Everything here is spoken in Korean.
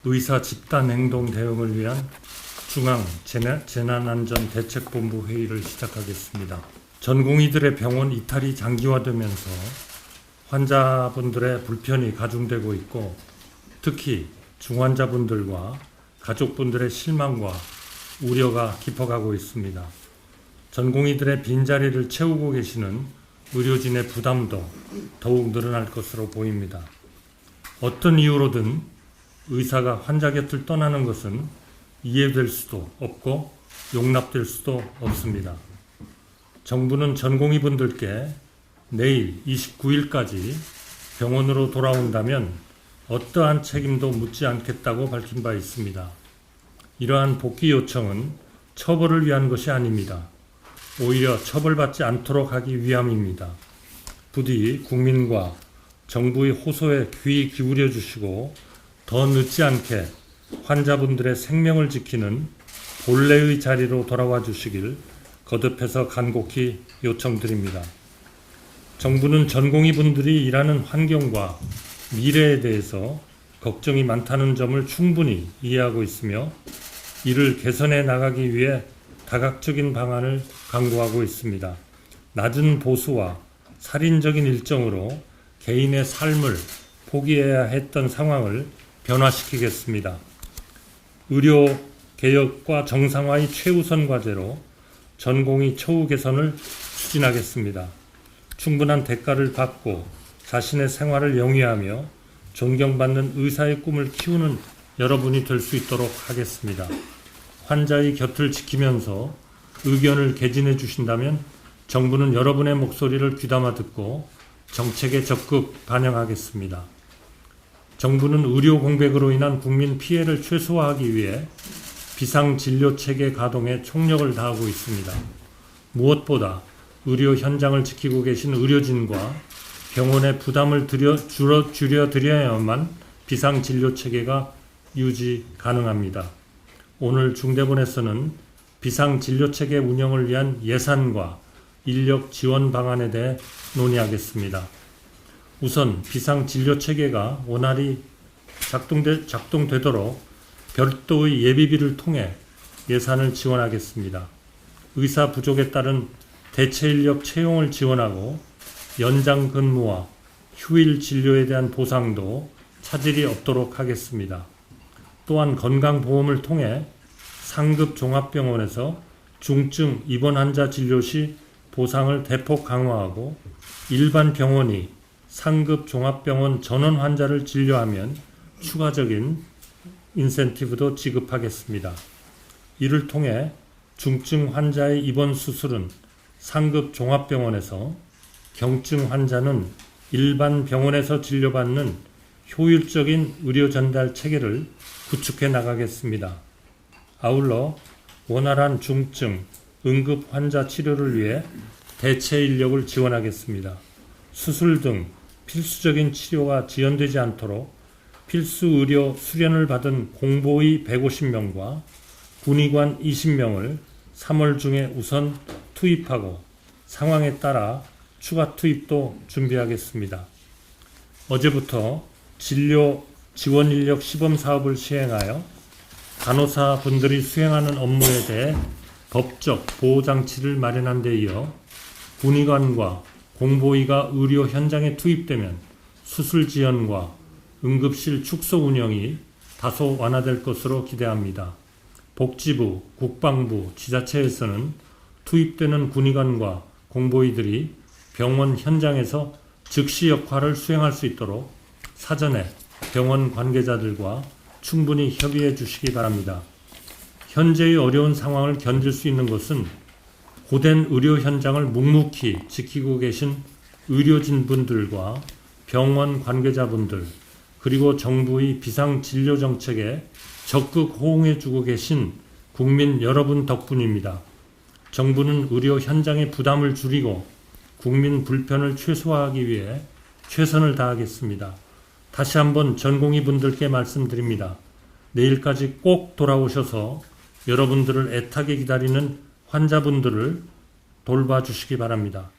의사 집단 행동 대응을 위한 중앙 재난안전대책본부 회의를 시작하겠습니다. 전공의들의 병원 이탈이 장기화되면서 환자분들의 불편이 가중되고 있고, 특히 중환자분들과 가족분들의 실망과 우려가 깊어가고 있습니다. 전공의들의 빈자리를 채우고 계시는 의료진의 부담도 더욱 늘어날 것으로 보입니다. 어떤 이유로든 의사가 환자 곁을 떠나는 것은 이해될 수도 없고 용납될 수도 없습니다. 정부는 전공의 분들께 내일 29일까지 병원으로 돌아온다면 어떠한 책임도 묻지 않겠다고 밝힌 바 있습니다. 이러한 복귀 요청은 처벌을 위한 것이 아닙니다. 오히려 처벌받지 않도록 하기 위함입니다. 부디 국민과 정부의 호소에 귀 기울여 주시고 더 늦지 않게 환자분들의 생명을 지키는 본래의 자리로 돌아와 주시길 거듭해서 간곡히 요청드립니다. 정부는 전공의 분들이 일하는 환경과 미래에 대해서 걱정이 많다는 점을 충분히 이해하고 있으며, 이를 개선해 나가기 위해 다각적인 방안을 강구하고 있습니다. 낮은 보수와 살인적인 일정으로 개인의 삶을 포기해야 했던 상황을 변화시키겠습니다. 의료 개혁과 정상화의 최우선 과제로 전공의 처우 개선을 추진하겠습니다. 충분한 대가를 받고 자신의 생활을 영위하며 존경받는 의사의 꿈을 키우는 여러분이 될 수 있도록 하겠습니다. 환자의 곁을 지키면서 의견을 개진해 주신다면 정부는 여러분의 목소리를 귀담아 듣고 정책에 적극 반영하겠습니다. 정부는 의료 공백으로 인한 국민 피해를 최소화하기 위해 비상진료체계 가동에 총력을 다하고 있습니다. 무엇보다 의료 현장을 지키고 계신 의료진과 병원의 부담을 줄여드려야만 비상진료체계가 유지 가능합니다. 오늘 중대본에서는 비상진료체계 운영을 위한 예산과 인력 지원 방안에 대해 논의하겠습니다. 우선 비상진료체계가 원활히 작동되도록 별도의 예비비를 통해 예산을 지원하겠습니다. 의사 부족에 따른 대체인력 채용을 지원하고 연장 근무와 휴일 진료에 대한 보상도 차질이 없도록 하겠습니다. 또한 건강보험을 통해 상급 종합병원에서 중증 입원 환자 진료 시 보상을 대폭 강화하고, 일반 병원이 상급 종합병원 전원 환자를 진료하면 추가적인 인센티브도 지급하겠습니다. 이를 통해 중증 환자의 입원 수술은 상급 종합병원에서, 경증 환자는 일반 병원에서 진료받는 효율적인 의료 전달 체계를 구축해 나가겠습니다. 아울러 원활한 중증, 응급 환자 치료를 위해 대체 인력을 지원하겠습니다. 수술 등 필수적인 치료가 지연되지 않도록 필수 의료 수련을 받은 공보의 150명과 군의관 20명을 3월 중에 우선 투입하고 상황에 따라 추가 투입도 준비하겠습니다. 어제부터 진료 지원 인력 시범 사업을 시행하여 간호사 분들이 수행하는 업무에 대해 법적 보호장치를 마련한 데 이어 군의관과 공보의가 의료 현장에 투입되면 수술 지연과 응급실 축소 운영이 다소 완화될 것으로 기대합니다. 복지부, 국방부, 지자체에서는 투입되는 군의관과 공보의들이 병원 현장에서 즉시 역할을 수행할 수 있도록 사전에 병원 관계자들과 충분히 협의해 주시기 바랍니다. 현재의 어려운 상황을 견딜 수 있는 것은 고된 의료 현장을 묵묵히 지키고 계신 의료진분들과 병원 관계자분들, 그리고 정부의 비상진료 정책에 적극 호응해주고 계신 국민 여러분 덕분입니다. 정부는 의료 현장의 부담을 줄이고 국민 불편을 최소화하기 위해 최선을 다하겠습니다. 다시 한번 전공의 분들께 말씀드립니다. 내일까지 꼭 돌아오셔서 여러분들을 애타게 기다리는 환자분들을 돌봐주시기 바랍니다.